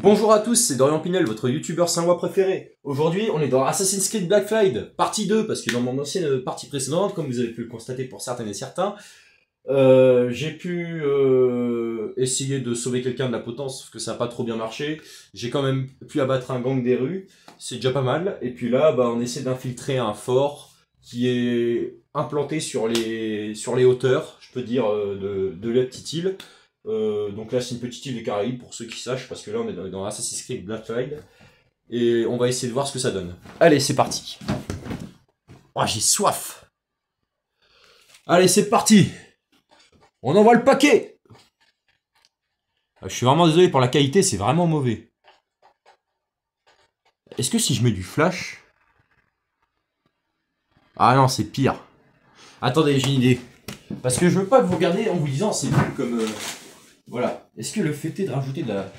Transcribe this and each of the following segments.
Bonjour à tous, c'est Dorian Pinel, votre youtubeur saint-ois préféré. Aujourd'hui, on est dans Assassin's Creed Black Flag, partie 2, parce que dans mon ancienne partie précédente, comme vous avez pu le constater pour certaines et certains, j'ai pu essayer de sauver quelqu'un de la potence, sauf que ça n'a pas trop bien marché. J'ai quand même pu abattre un gang des rues, c'est déjà pas mal. Et puis là, on essaie d'infiltrer un fort qui est implanté sur les hauteurs, je peux dire, de la petite île. Donc là, c'est une petite île des Caraïbes, pour ceux qui sachent, parce que là, on est dans Assassin's Creed Black Flag. Et on va essayer de voir ce que ça donne. Allez, c'est parti. Oh, j'ai soif. Allez, c'est parti. On envoie le paquet. Je suis vraiment désolé pour la qualité, c'est vraiment mauvais. Est-ce que si je mets du flash... Ah non, c'est pire. Attendez, j'ai une idée. Parce que je veux pas que vous regardiez en vous disant c'est nul comme... Voilà. Est-ce que le fait est de rajouter de la...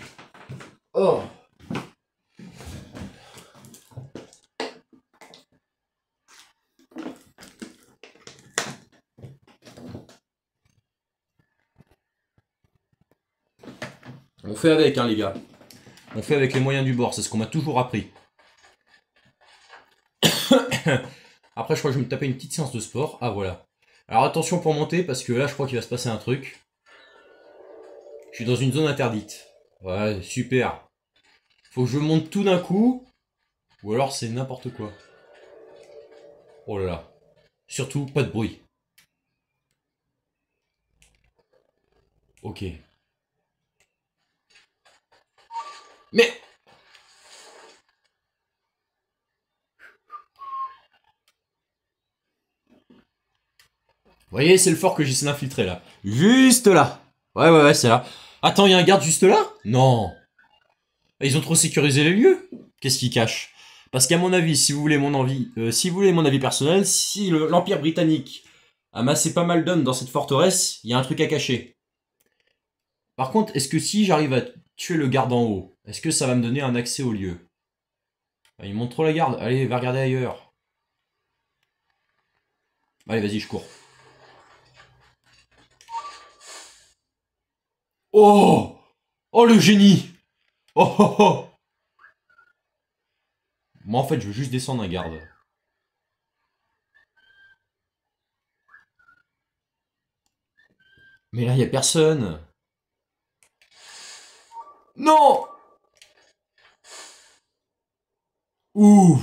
Oh. On fait avec, hein, les gars. On fait avec les moyens du bord, c'est ce qu'on m'a toujours appris. Après, je crois que je vais me taper une petite séance de sport. Ah, voilà. Alors, attention pour monter, parce que là, je crois qu'il va se passer un truc. Je suis dans une zone interdite. Ouais, super. Faut que je monte tout d'un coup. Ou alors, c'est n'importe quoi. Oh là là. Surtout, pas de bruit. Ok. Mais... Vous voyez, c'est le fort que j'essaie d'infiltrer, là. Juste là. Ouais, c'est là. Attends, il y a un garde juste là? Non. Ils ont trop sécurisé les lieux. Qu'est-ce qu'ils cachent? Parce qu'à mon avis, si vous voulez mon avis personnel, si l'Empire britannique a amassé pas mal d'hommes dans cette forteresse, il y a un truc à cacher. Par contre, est-ce que si j'arrive à tuer le garde en haut, est-ce que ça va me donner un accès au lieu? Il montre trop la garde. Allez, va regarder ailleurs. Allez, vas-y, je cours. Oh! Oh, le génie! Oh, oh, oh! Moi, en fait, je veux juste descendre un garde. Mais là, il y a personne. Non! Ouh!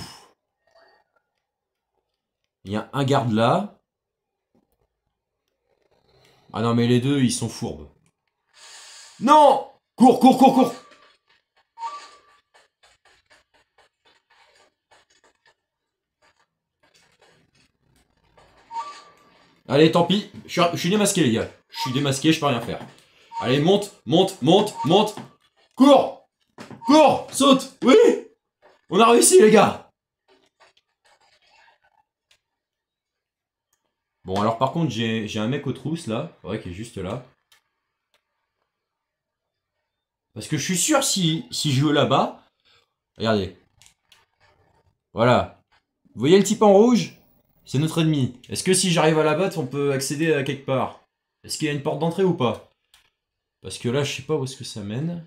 Il y a un garde là. Ah non, mais les deux, ils sont fourbes. Non! Cours, cours, cours, cours! Allez, tant pis. Je suis démasqué, les gars. Je suis démasqué, je peux rien faire. Allez, monte, monte, monte, monte. Cours! Cours! Saute! Oui! On a réussi, les gars! Bon, alors par contre, j'ai un mec aux trousses, là. Ouais, qui est juste là. Parce que je suis sûr, si je veux là-bas... Regardez. Voilà. Vous voyez le type en rouge? C'est notre ennemi. Est-ce que si j'arrive à la battre, on peut accéder à quelque part? Est-ce qu'il y a une porte d'entrée ou pas? Parce que là, je sais pas où est-ce que ça mène.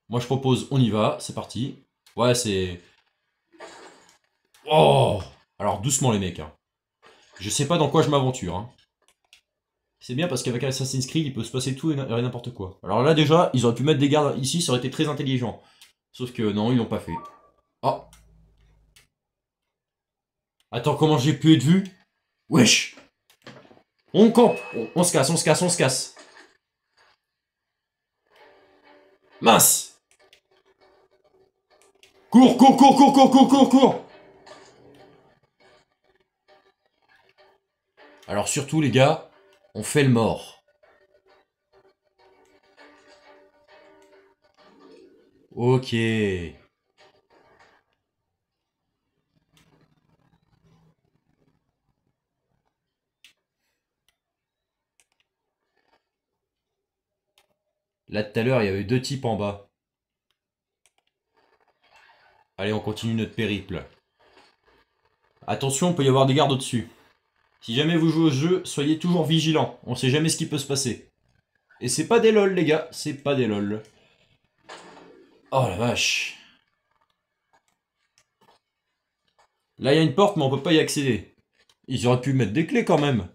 Moi, je propose, on y va. C'est parti. Ouais, c'est... Oh! Alors, doucement, les mecs. Hein. Je sais pas dans quoi je m'aventure. Hein. C'est bien parce qu'avec Assassin's Creed, il peut se passer tout et n'importe quoi. Alors là, déjà, ils auraient pu mettre des gardes ici, ça aurait été très intelligent. Sauf que non, ils l'ont pas fait. Oh! Attends, comment j'ai pu être vu? Wesh! On campe! On se casse, on se casse, on se casse. Mince! Cours, cours, cours, cours, cours, cours, cours, cours! Alors surtout, les gars, on fait le mort. Ok. Là, tout à l'heure, il y avait deux types en bas. Allez, on continue notre périple. Attention, il peut y avoir des gardes au-dessus. Si jamais vous jouez au jeu, soyez toujours vigilants. On sait jamais ce qui peut se passer. Et c'est pas des lol, les gars. C'est pas des lol. Oh la vache. Là, il y a une porte, mais on peut pas y accéder. Ils auraient pu mettre des clés quand même.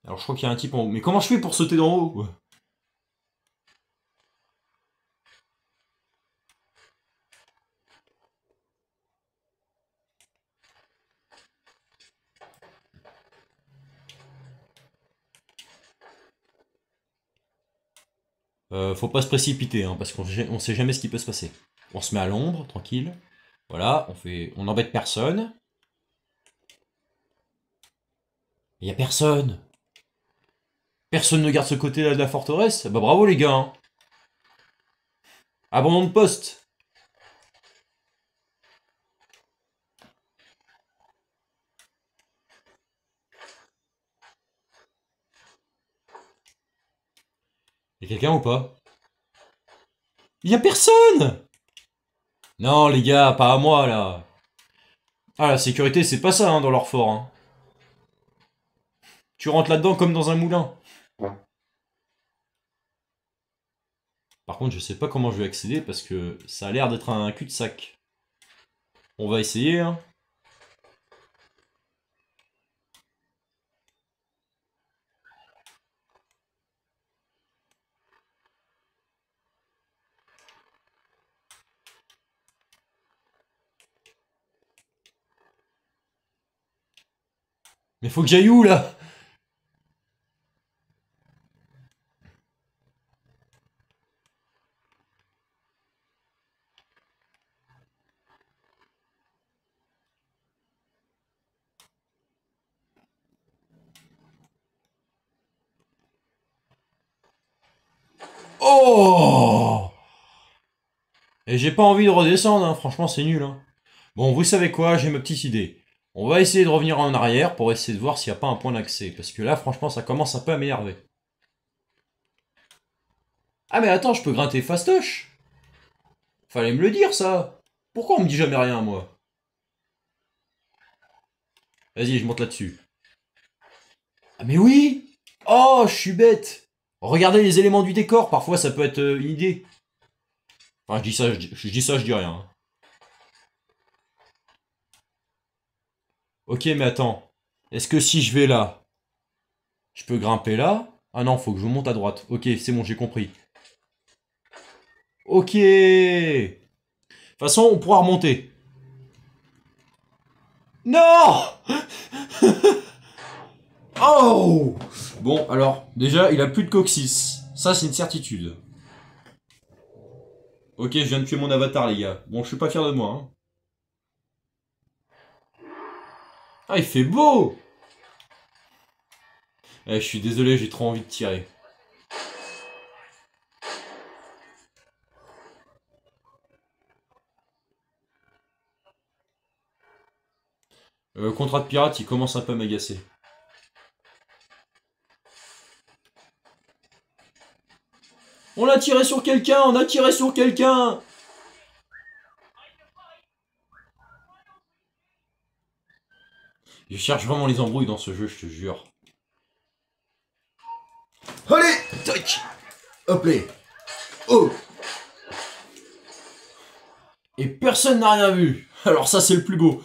Alors, je crois qu'il y a un type en haut. Mais comment je fais pour sauter d'en haut? Faut pas se précipiter, hein, parce qu'on sait jamais ce qui peut se passer. On se met à l'ombre, tranquille. Voilà, on n'embête personne. Il y a personne. Personne ne garde ce côté-là de la forteresse. Bah bravo les gars. Hein. Abandon de poste. Y'a quelqu'un ou pas? Il y a personne. Non les gars, pas à moi là. Ah la sécurité c'est pas ça hein, dans leur fort. Hein. Tu rentres là-dedans comme dans un moulin. Par contre je sais pas comment je vais accéder parce que ça a l'air d'être un cul-de-sac. On va essayer hein. Mais faut que j'aille où là? Oh! Et j'ai pas envie de redescendre, hein. Franchement c'est nul. Hein. Bon, vous savez quoi, j'ai ma petite idée. On va essayer de revenir en arrière pour essayer de voir s'il n'y a pas un point d'accès. Parce que là, franchement, ça commence un peu à m'énerver. Ah mais attends, je peux grimper fastoche. Fallait me le dire ça. Pourquoi on me dit jamais rien, moi? Vas-y, je monte là-dessus. Ah mais oui! Oh, je suis bête! Regardez les éléments du décor, parfois ça peut être une idée. Enfin, je dis ça, je dis rien. Hein. Ok, mais attends. Est-ce que si je vais là, je peux grimper là? Ah non, faut que je monte à droite. Ok, c'est bon, j'ai compris. Ok! De toute façon, on pourra remonter. Non! Oh! Bon, alors, déjà, il a plus de coccyx. Ça, c'est une certitude. Ok, je viens de tuer mon avatar, les gars. Bon, je suis pas fier de moi. Hein. Ah, il fait beau! Eh, je suis désolé, j'ai trop envie de tirer. Contrat de pirate, il commence un peu à m'agacer. On a tiré sur quelqu'un! On a tiré sur quelqu'un! Je cherche vraiment les embrouilles dans ce jeu, je te jure. Allez! Tac! Hop là! Oh! Et personne n'a rien vu! Alors ça, c'est le plus beau.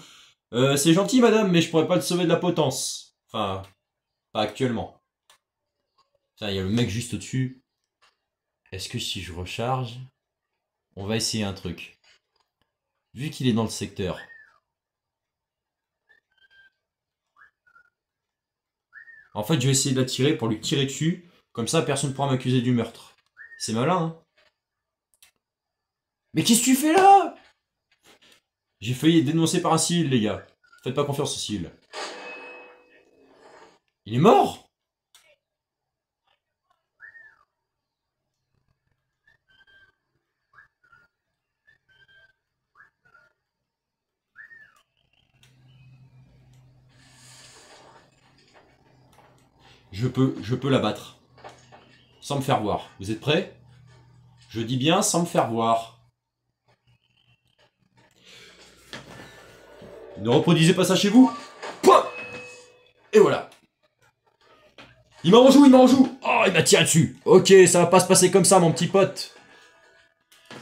C'est gentil, madame, mais je pourrais pas te sauver de la potence. Enfin, pas actuellement. Tiens, il y a le mec juste au-dessus. Est-ce que si je recharge... On va essayer un truc. Vu qu'il est dans le secteur. En fait, je vais essayer de l'attirer pour lui tirer dessus. Comme ça, personne ne pourra m'accuser du meurtre. C'est malin, hein? Mais qu'est-ce que tu fais là? J'ai failli être dénoncé par un civil, les gars. Faites pas confiance au civil. Il est mort? Je peux l'abattre. Sans me faire voir. Vous êtes prêts? Je dis bien sans me faire voir. Ne reproduisez pas ça chez vous. Pouah! Et voilà. Il m'a en joue, il m'a en joue. Oh, il m'a tiré dessus. Ok, ça va pas se passer comme ça, mon petit pote.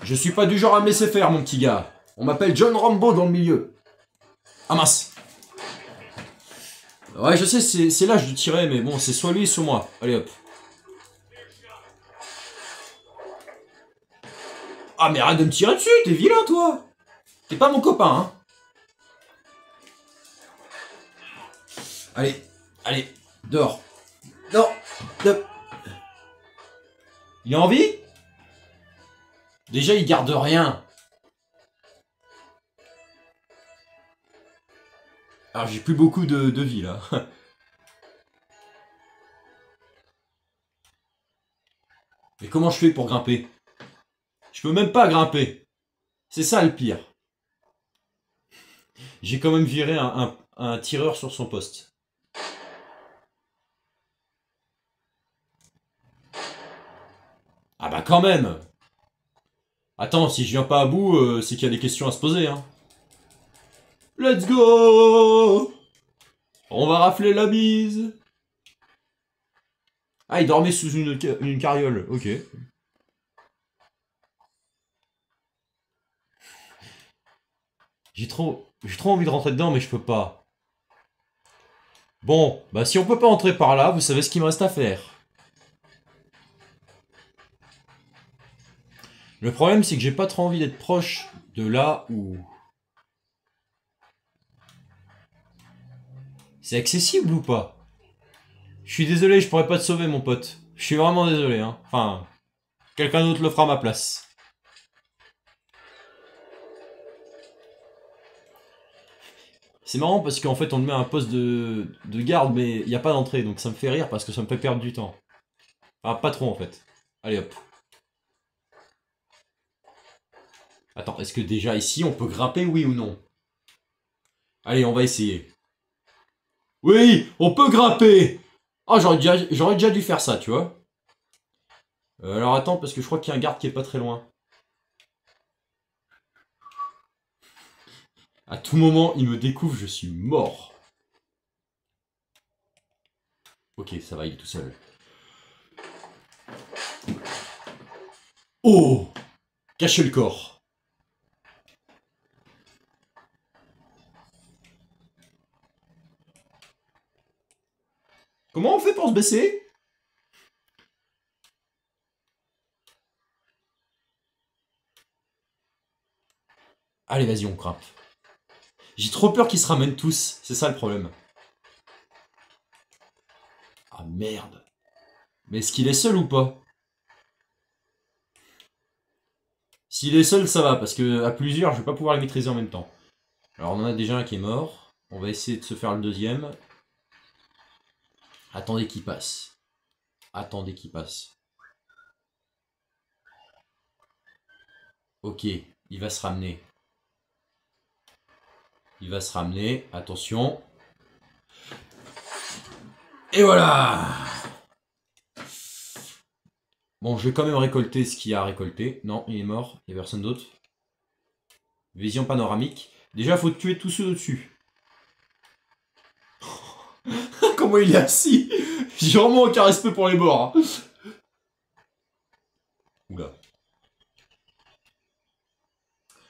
Je suis pas du genre à me laisser faire, mon petit gars. On m'appelle John Rambo dans le milieu. Ah mince. Ouais, je sais, c'est là que je tirais, mais bon, c'est soit lui, soit moi. Allez, hop. Ah, mais arrête de me tirer dessus, t'es vilain, toi. T'es pas mon copain, hein. Allez, allez, dehors. Non, non. Il a envie? Déjà, il garde rien. Alors, j'ai plus beaucoup de vie, là. Mais comment je fais pour grimper? Je peux même pas grimper. C'est ça le pire. J'ai quand même viré un tireur sur son poste. Ah bah quand même. Attends, si je viens pas à bout, c'est qu'il y a des questions à se poser, hein. Let's go! On va rafler la bise. Ah, il dormait sous une carriole, ok. J'ai trop envie de rentrer dedans, mais je peux pas. Bon, bah si on peut pas entrer par là, vous savez ce qu'il me reste à faire. Le problème, c'est que j'ai pas trop envie d'être proche de là où... C'est accessible ou pas? Je suis désolé, je pourrais pas te sauver, mon pote. Je suis vraiment désolé, hein. Enfin, quelqu'un d'autre le fera à ma place. C'est marrant parce qu'en fait, on te met un poste de garde, mais il n'y a pas d'entrée, donc ça me fait rire parce que ça me fait perdre du temps. Enfin, pas trop, en fait. Allez, hop. Attends, est-ce que déjà ici, on peut grimper, oui ou non? Allez, on va essayer. Oui, on peut grimper! Ah, j'aurais déjà dû faire ça, tu vois. Alors attends, parce que je crois qu'il y a un garde qui est pas très loin. À tout moment, il me découvre, je suis mort. Ok, ça va, il est tout seul. Oh! Cacher le corps. Comment on fait pour se baisser? Allez, vas-y, on grimpe. J'ai trop peur qu'ils se ramènent tous, c'est ça le problème. Ah merde. Mais est-ce qu'il est seul ou pas? S'il est seul, ça va, parce que à plusieurs, je vais pas pouvoir les maîtriser en même temps. Alors on en a déjà un qui est mort. On va essayer de se faire le deuxième. Attendez qu'il passe. Attendez qu'il passe. Ok, il va se ramener. Il va se ramener, attention. Et voilà! Bon, je vais quand même récolter ce qu'il y a à récolter. Non, il est mort, il n'y a personne d'autre. Vision panoramique. Déjà, faut tuer tous ceux au-dessus. Comment il est assis? J'ai vraiment aucun respect pour les morts. Hein. Oula.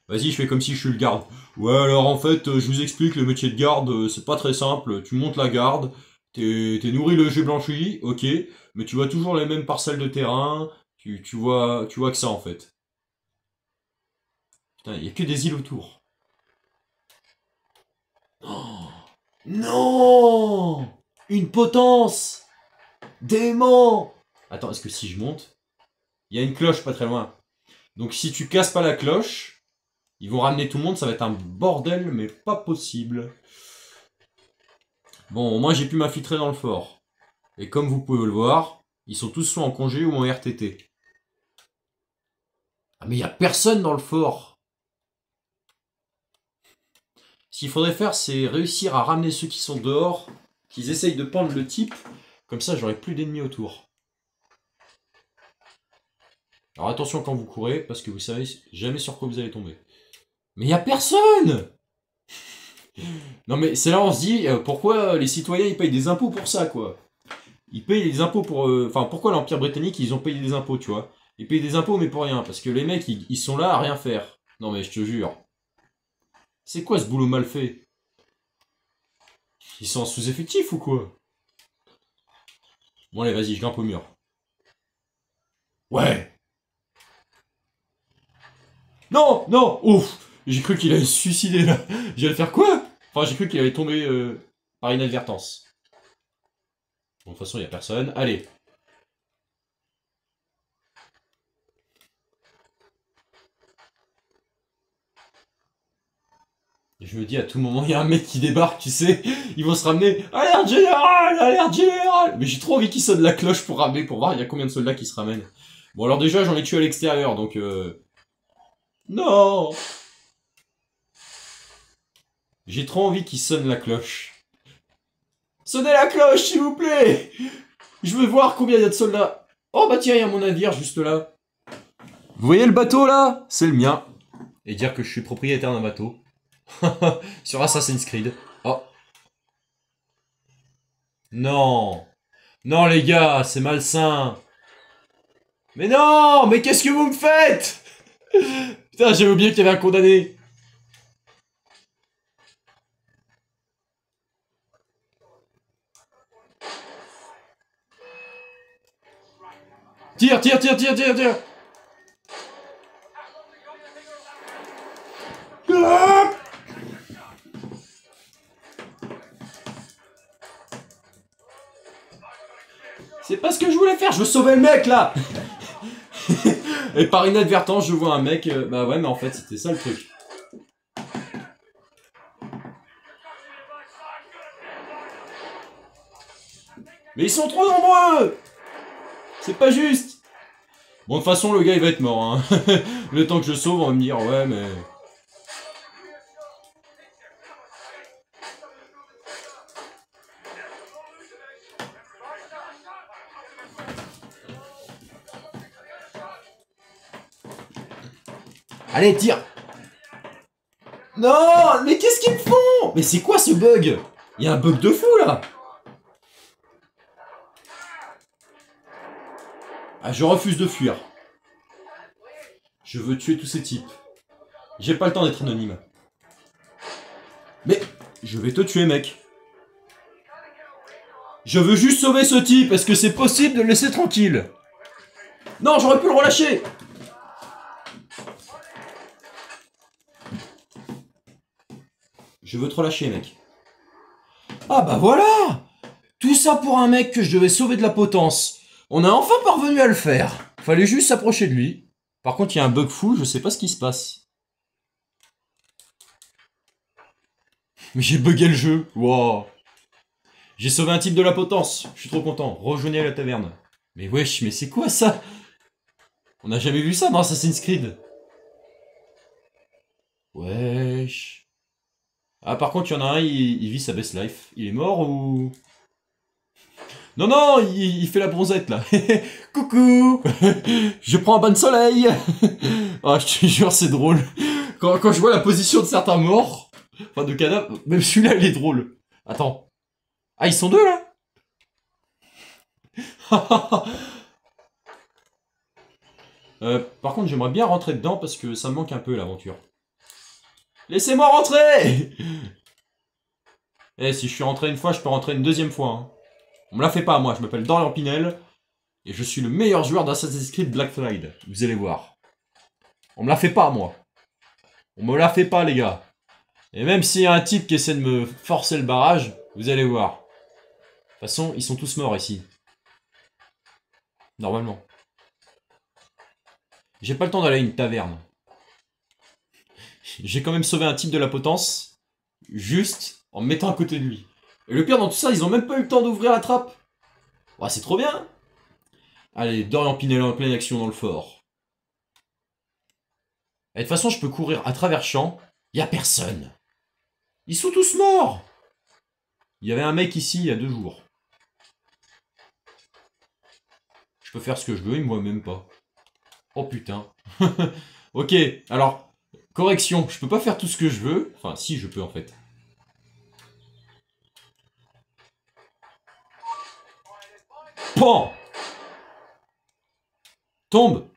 Vas-y, je fais comme si je suis le garde. Ouais, alors en fait, je vous explique, le métier de garde, c'est pas très simple. Tu montes la garde, t'es nourri le jeu blanchi, ok, mais tu vois toujours les mêmes parcelles de terrain, tu vois que ça en fait. Putain, il y a que des îles autour. Oh, non! Une potence! Dément! Attends, est-ce que si je monte... Il y a une cloche pas très loin. Donc si tu casses pas la cloche, ils vont ramener tout le monde, ça va être un bordel, mais pas possible. Bon, au moins j'ai pu m'infiltrer dans le fort. Et comme vous pouvez le voir, ils sont tous soit en congé ou en RTT. Ah mais il y a personne dans le fort. Ce qu'il faudrait faire, c'est réussir à ramener ceux qui sont dehors, qu'ils essayent de pendre le type, comme ça j'aurai plus d'ennemis autour. Alors attention quand vous courez, parce que vous savez jamais sur quoi vous allez tomber. Mais il y a personne! Non mais c'est là on se dit, pourquoi les citoyens ils payent des impôts pour ça quoi? Ils payent des impôts pour... Enfin, pourquoi l'Empire britannique, ils ont payé des impôts, tu vois? Ils payent des impôts, mais pour rien. Parce que les mecs, ils sont là à rien faire. Non, mais je te jure. C'est quoi ce boulot mal fait? Ils sont en sous-effectif ou quoi? Bon, allez, vas-y, je grimpe au mur. Ouais! Non! Non! Ouf! J'ai cru qu'il allait se suicider, là. J'allais faire quoi? Enfin, j'ai cru qu'il allait tomber par inadvertance. Bon, de toute façon, il n'y a personne. Allez. Je me dis, à tout moment, il y a un mec qui débarque, tu sais. Ils vont se ramener. Alerte générale! Alerte générale! Mais j'ai trop envie qu'ils sonnent la cloche pour ramener, pour voir il y a combien de soldats qui se ramènent. Bon, alors déjà, j'en ai tué à l'extérieur, donc... Non! J'ai trop envie qu'ils sonnent la cloche. Sonnez la cloche, s'il vous plaît! Je veux voir combien il y a de soldats. Oh bah tiens, il y a mon navire juste là. Vous voyez le bateau là? C'est le mien. Et dire que je suis propriétaire d'un bateau. Sur Assassin's Creed. Oh. Non. Non les gars, c'est malsain. Mais non! Mais qu'est-ce que vous me faites? Putain, j'avais oublié qu'il y avait un condamné. Tire, tire, tire, tire, tire, tire. C'est pas ce que je voulais faire, je veux sauver le mec là. Et par inadvertance, je vois un mec... bah ouais, mais en fait, c'était ça le truc. Mais ils sont trop nombreux. C'est pas juste. Bon, de toute façon, le gars, il va être mort. Hein. Le temps que je sauve, on va me dire, ouais, mais... Allez, tire. Non, mais qu'est-ce qu'ils me font? Mais c'est quoi ce bug? Il y a un bug de fou, là. Ah, je refuse de fuir. Je veux tuer tous ces types. J'ai pas le temps d'être anonyme. Mais, je vais te tuer, mec. Je veux juste sauver ce type. Est-ce que c'est possible de le laisser tranquille? Non, j'aurais pu le relâcher. Je veux te relâcher, mec. Ah bah voilà! Tout ça pour un mec que je devais sauver de la potence. On a enfin parvenu à le faire. Fallait juste s'approcher de lui. Par contre, il y a un bug fou, je sais pas ce qui se passe. Mais j'ai bugué le jeu. Wow. J'ai sauvé un type de la potence. Je suis trop content. Rejoignez la taverne. Mais wesh, mais c'est quoi ça? On n'a jamais vu ça dans Assassin's Creed. Wesh. Ah, par contre, il y en a un, il vit sa best life. Il est mort ou... Non, non, il fait la bronzette, là. Coucou. Je prends un bain de soleil. Ah, je te jure, c'est drôle. Quand je vois la position de certains morts, enfin de cadavres, même celui-là, il est drôle. Attends. Ah, ils sont deux, là. Par contre, j'aimerais bien rentrer dedans parce que ça me manque un peu, l'aventure. Laissez-moi rentrer. Eh, si je suis rentré une fois, je peux rentrer une deuxième fois. Hein. On me la fait pas, moi. Je m'appelle Dorian Pinel. Et je suis le meilleur joueur d'Assassin's Creed Black Flag. Vous allez voir. On me la fait pas, moi. On me la fait pas, les gars. Et même s'il y a un type qui essaie de me forcer le barrage, vous allez voir. De toute façon, ils sont tous morts ici. Normalement. J'ai pas le temps d'aller à une taverne. J'ai quand même sauvé un type de la potence. Juste en me mettant à côté de lui. Et le pire dans tout ça, ils ont même pas eu le temps d'ouvrir la trappe. Ouais, c'est trop bien. Allez, Dorian Pinel en pleine action dans le fort. Et de toute façon, je peux courir à travers champs. Y a personne. Ils sont tous morts. Il y avait un mec ici il y a 2 jours. Je peux faire ce que je veux, il me voit même pas. Oh putain. Ok, alors, correction, je peux pas faire tout ce que je veux. Enfin, si, je peux en fait. Pan! Tombe!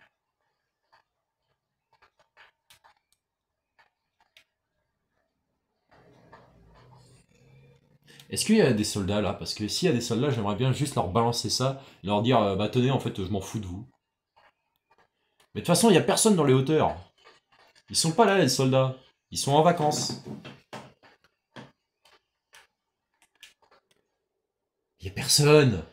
Est-ce qu'il y a des soldats là? Parce que s'il y a des soldats, j'aimerais bien juste leur balancer ça, leur dire bah tenez, en fait, je m'en fous de vous. Mais de toute façon, il n'y a personne dans les hauteurs. Ils sont pas là, les soldats. Ils sont en vacances. Il y a personne.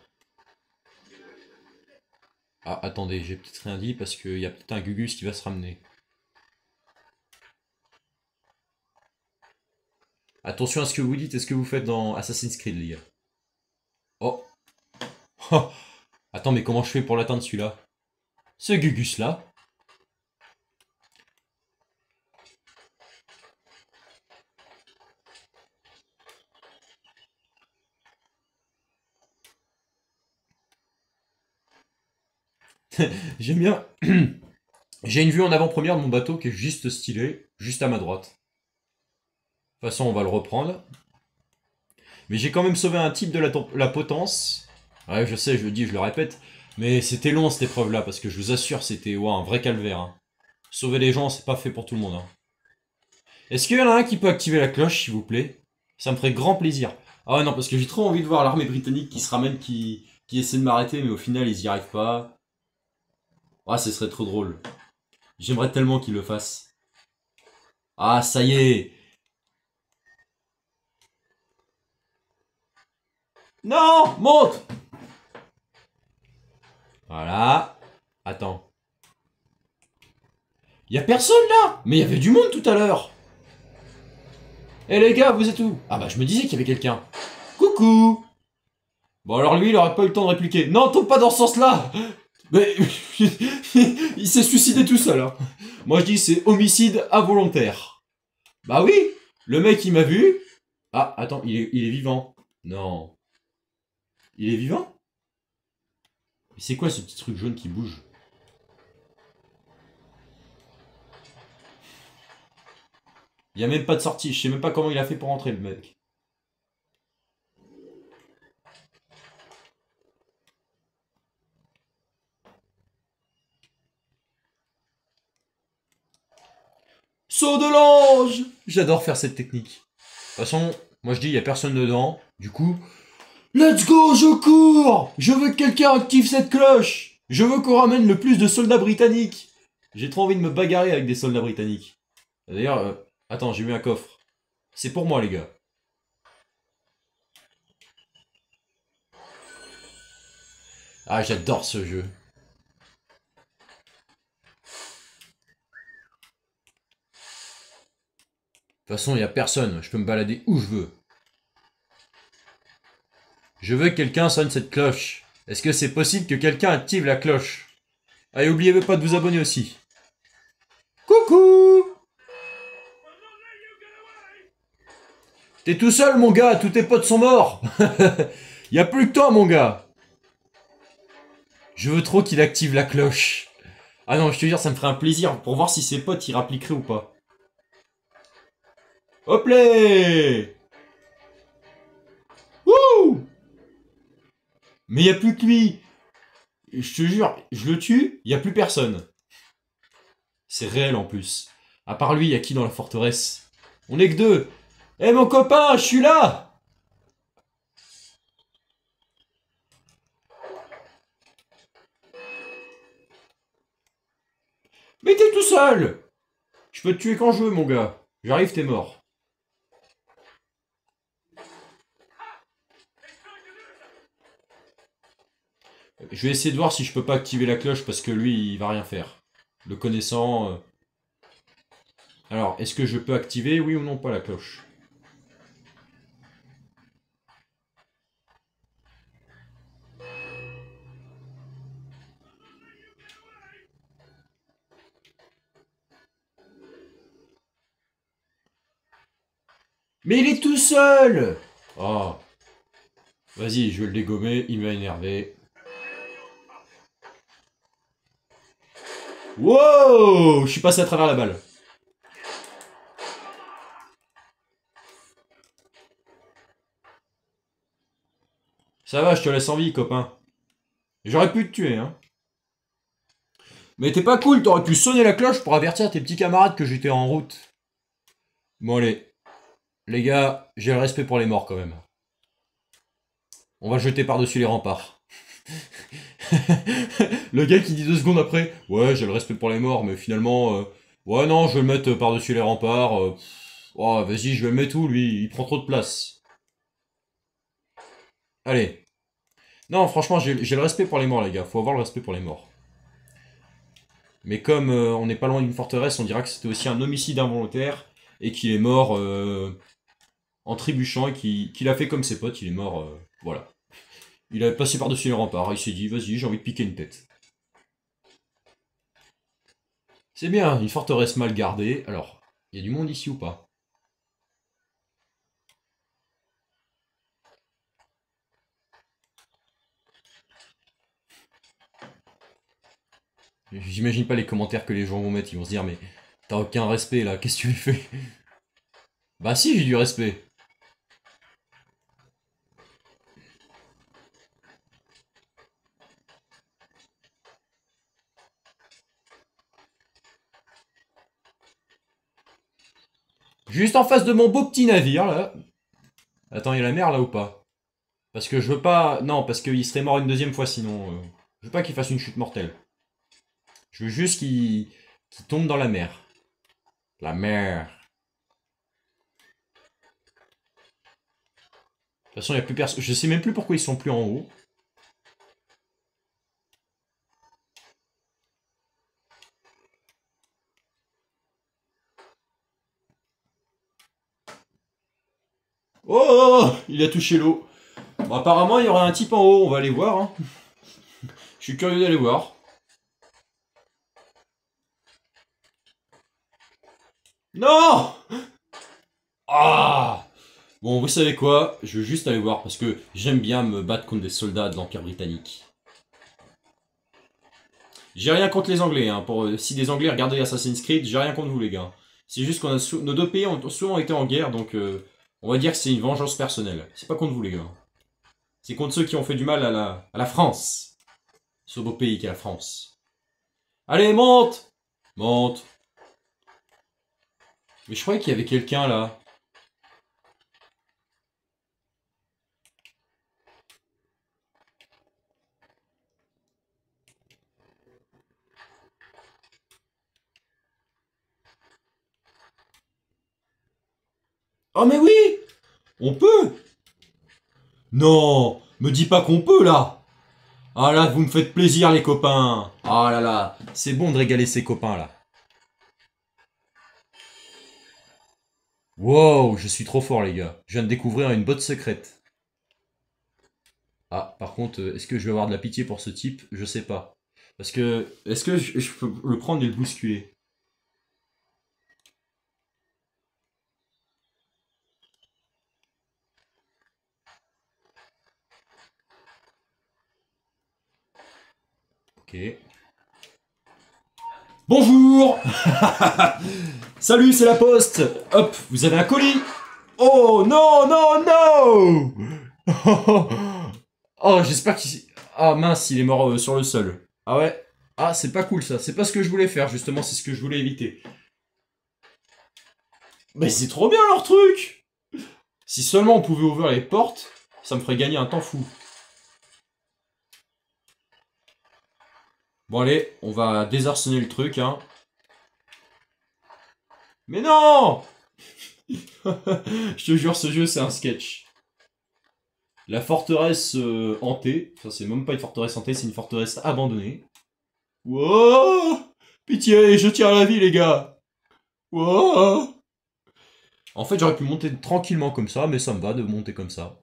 Ah, attendez, j'ai peut-être rien dit parce qu'il y a peut-être un Gugus qui va se ramener. Attention à ce que vous dites et ce que vous faites dans Assassin's Creed, les gars. Oh. Oh. Attends, mais comment je fais pour l'atteindre, celui-là? Ce Gugus-là. J'aime bien. J'ai une vue en avant-première de mon bateau qui est juste stylée, juste à ma droite. De toute façon, on va le reprendre. Mais j'ai quand même sauvé un type de la potence. Ouais, je sais, je le dis, je le répète. Mais c'était long cette épreuve-là, parce que je vous assure, c'était un vrai calvaire. Hein. Sauver les gens, c'est pas fait pour tout le monde. Hein. Est-ce qu'il y en a un qui peut activer la cloche, s'il vous plaît? Ça me ferait grand plaisir. Ah ouais, non, parce que j'ai trop envie de voir l'armée britannique qui se ramène, qui essaie de m'arrêter, mais au final, ils y arrivent pas. Ah, ce serait trop drôle. J'aimerais tellement qu'ils le fassent. Ah, ça y est. Non, monte. Voilà. Attends. Y a personne là. Mais il y avait du monde tout à l'heure. Eh les gars, vous êtes où? Ah bah je me disais qu'il y avait quelqu'un. Coucou. Bon alors lui, il aurait pas eu le temps de répliquer. Non, tombe pas dans ce sens-là. Mais il s'est suicidé tout seul. Hein. Moi je dis c'est homicide involontaire. Bah oui. Le mec il m'a vu. Ah attends, il est vivant. Non. Il est vivant? Mais c'est quoi ce petit truc jaune qui bouge? Il y a même pas de sortie. Je sais même pas comment il a fait pour rentrer le mec. Saut de l'ange! J'adore faire cette technique. De toute façon, moi je dis, il y a personne dedans. Du coup, let's go, je cours! Je veux que quelqu'un active cette cloche! Je veux qu'on ramène le plus de soldats britanniques! J'ai trop envie de me bagarrer avec des soldats britanniques. D'ailleurs, attends, j'ai mis un coffre. C'est pour moi, les gars. Ah, j'adore ce jeu. De toute façon, il n'y a personne. Je peux me balader où je veux. Je veux que quelqu'un sonne cette cloche. Est-ce que c'est possible que quelqu'un active la cloche? Ah, et oubliez pas de vous abonner aussi. Coucou! T'es tout seul, mon gars. Tous tes potes sont morts. Y a plus que toi, mon gars. Je veux trop qu'il active la cloche. Ah non, je te jure, ça me ferait un plaisir pour voir si ses potes y rappliqueraient ou pas. Hop là! Wouh! Mais y a plus que lui. Je te jure, je le tue, y a plus personne. C'est réel en plus. À part lui, y a qui dans la forteresse? On est que deux. Eh mon copain, je suis là! Mais t'es tout seul! Je peux te tuer quand je veux, mon gars. J'arrive, t'es mort. Je vais essayer de voir si je peux pas activer la cloche parce que lui, il va rien faire. Le connaissant... Alors, est-ce que je peux activer, oui ou non, pas la cloche? Mais il est tout seul! Oh. Vas-y, je vais le dégommer, il m'a énervé. Wow! Je suis passé à travers la balle. Ça va, je te laisse en vie, copain. J'aurais pu te tuer, hein. Mais t'es pas cool, t'aurais pu sonner la cloche pour avertir tes petits camarades que j'étais en route. Bon allez, les gars, j'ai le respect pour les morts quand même. On va jeter par-dessus les remparts. Le gars qui dit 2 secondes après, ouais, j'ai le respect pour les morts, mais finalement, ouais, non, je vais le mettre par-dessus les remparts. Oh, vas-y, je vais le mettre où, lui? Il prend trop de place. Allez. Non, franchement, j'ai le respect pour les morts, les gars. Faut avoir le respect pour les morts. Mais comme on n'est pas loin d'une forteresse, on dira que c'était aussi un homicide involontaire et qu'il est mort en trébuchant et qu'il a fait comme ses potes. Il est mort, voilà. Il a passé par-dessus les remparts. Il s'est dit, vas-y, j'ai envie de piquer une tête. C'est bien, une forteresse mal gardée. Alors, il y a du monde ici ou pas? J'imagine pas les commentaires que les gens vont mettre. Ils vont se dire, mais t'as aucun respect là, qu'est-ce que tu lui fais? Bah si, j'ai du respect. Juste en face de mon beau petit navire là. Attends, il y a la mer là ou pas? Parce que je veux pas... Non, parce qu'il serait mort une deuxième fois sinon. Je veux pas qu'il fasse une chute mortelle. Je veux juste qu'il tombe dans la mer. La mer. De toute façon, il n'y a plus personne. Je sais même plus pourquoi ils sont plus en haut. Oh, oh, oh, il a touché l'eau. Bon, apparemment, il y aurait un type en haut. On va aller voir. Hein. Je suis curieux d'aller voir. Non. Ah. Bon, vous savez quoi? Je veux juste aller voir parce que j'aime bien me battre contre des soldats de l'Empire britannique. J'ai rien contre les Anglais. Hein. Si des Anglais regardaient Assassin's Creed, j'ai rien contre vous, les gars. C'est juste qu'on a nos deux pays ont souvent été en guerre, donc on va dire que c'est une vengeance personnelle. C'est pas contre vous, les gars. C'est contre ceux qui ont fait du mal à la France. Ce beau pays qu'est la France. Allez, monte! Monte. Mais je croyais qu'il y avait quelqu'un là. Oh mais oui! On peut! Non! Me dis pas qu'on peut là! Ah là, vous me faites plaisir les copains! Ah là là, c'est bon de régaler ces copains là. Wow, je suis trop fort les gars. Je viens de découvrir une botte secrète. Ah, par contre, est-ce que je vais avoir de la pitié pour ce type? Je sais pas. Parce que, est-ce que je peux le prendre et le bousculer? Ok. Bonjour. Salut, c'est la poste. Hop, vous avez un colis. Oh non, non, non. Oh, j'espère qu'il... Ah mince, il est mort sur le sol. Ah ouais. Ah, c'est pas cool ça. C'est pas ce que je voulais faire, justement, c'est ce que je voulais éviter. Mais c'est trop bien leur truc. Si seulement on pouvait ouvrir les portes, ça me ferait gagner un temps fou. Bon allez, on va désarçonner le truc, hein. Mais non. Je te jure, ce jeu, c'est un sketch. La forteresse hantée. Ça, c'est même pas une forteresse hantée, c'est une forteresse abandonnée. Wow. Pitié, je tiens à la vie, les gars. Wow. En fait, j'aurais pu monter tranquillement comme ça, mais ça me va de monter comme ça.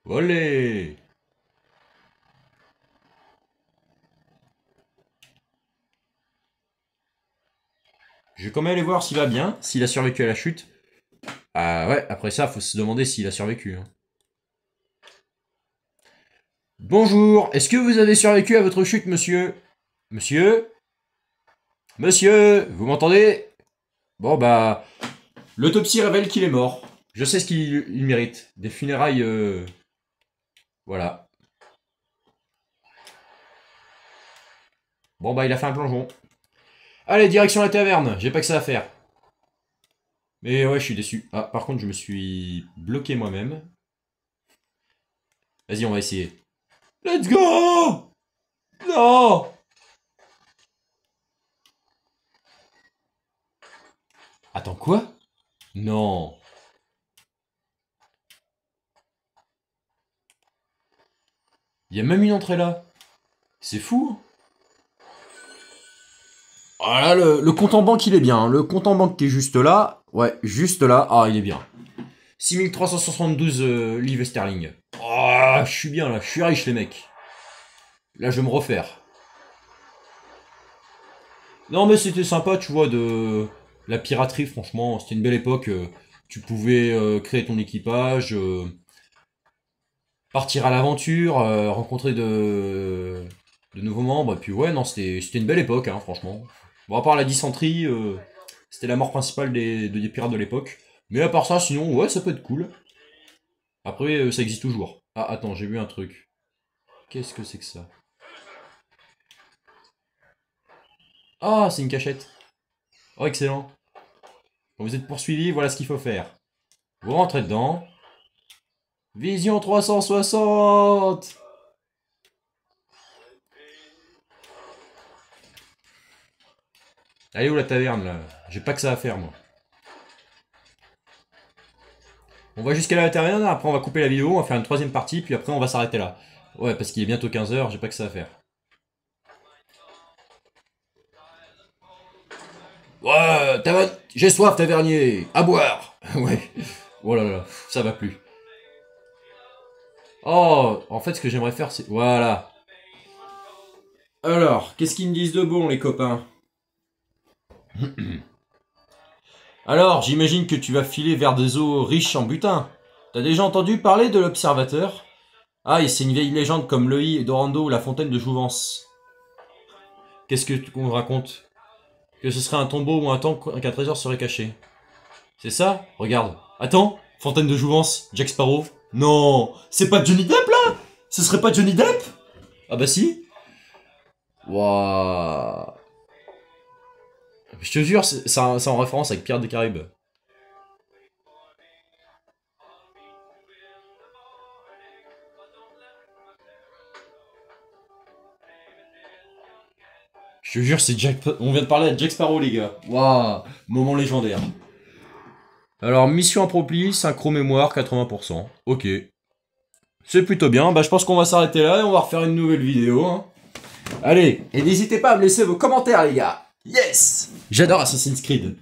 Olé. Je vais quand même aller voir s'il va bien, s'il a survécu à la chute. Ah ouais, après ça, faut se demander s'il a survécu. Hein. Bonjour, est-ce que vous avez survécu à votre chute, monsieur? Monsieur? Monsieur, vous m'entendez? Bon bah, l'autopsie révèle qu'il est mort. Je sais ce qu'il mérite. Des funérailles Voilà. Bon bah il a fait un plongeon. Allez, direction la taverne, j'ai pas que ça à faire. Mais ouais, je suis déçu. Ah, par contre, je me suis bloqué moi-même. Vas-y, on va essayer. Let's go! Non! Attends, quoi? Non. Il y a même une entrée là. C'est fou. Ah là, le compte en banque, il est bien. Hein. Le compte en banque qui est juste là. Ouais, juste là. Ah, il est bien. 6372 livres sterling. Ah, je suis bien là. Je suis riche, les mecs. Là, je vais me refaire. Non, mais c'était sympa, tu vois, de la piraterie, franchement. C'était une belle époque. Tu pouvais créer ton équipage, partir à l'aventure, rencontrer de nouveaux membres. Et puis, ouais, non, c'était une belle époque, hein, franchement. Bon, à part la dysenterie, c'était la mort principale des pirates de l'époque. Mais à part ça, sinon, ouais, ça peut être cool. Après, ça existe toujours. Ah, attends, j'ai vu un truc. Qu'est-ce que c'est que ça? Ah, c'est une cachette. Oh, excellent. Quand vous êtes poursuivi, voilà ce qu'il faut faire. Vous rentrez dedans. Vision 360. Allez où la taverne, là? J'ai pas que ça à faire, moi. On va jusqu'à la taverne, après on va couper la vidéo, on va faire une troisième partie, puis après on va s'arrêter là. Ouais, parce qu'il est bientôt 15 h, j'ai pas que ça à faire. Ouais, j'ai soif, tavernier. À boire. Ouais. Oh là là, ça va plus. Oh, en fait, ce que j'aimerais faire, c'est... Voilà. Alors, qu'est-ce qu'ils me disent de bon, les copains? Alors, j'imagine que tu vas filer vers des eaux riches en butin. T'as déjà entendu parler de l'Observateur? Ah, et c'est une vieille légende comme Loï d'Orando ou la fontaine de Jouvence. Qu'est-ce que qu'on raconte? Que ce serait un tombeau ou un temple qu'un trésor serait caché. C'est ça? Regarde. Attends, fontaine de Jouvence, Jack Sparrow. Non, c'est pas Johnny Depp là? Ce serait pas Johnny Depp? Ah bah si. Waouh. Je te jure, c'est en référence avec Pirates des Caraïbes. Je te jure, c'est Jack... On vient de parler à Jack Sparrow, les gars. Waouh, moment légendaire. Alors, mission accomplie, synchro mémoire 80%. Ok. C'est plutôt bien. Bah, je pense qu'on va s'arrêter là et on va refaire une nouvelle vidéo. Hein. Allez, et n'hésitez pas à me laisser vos commentaires, les gars. Yes! J'adore Assassin's Creed.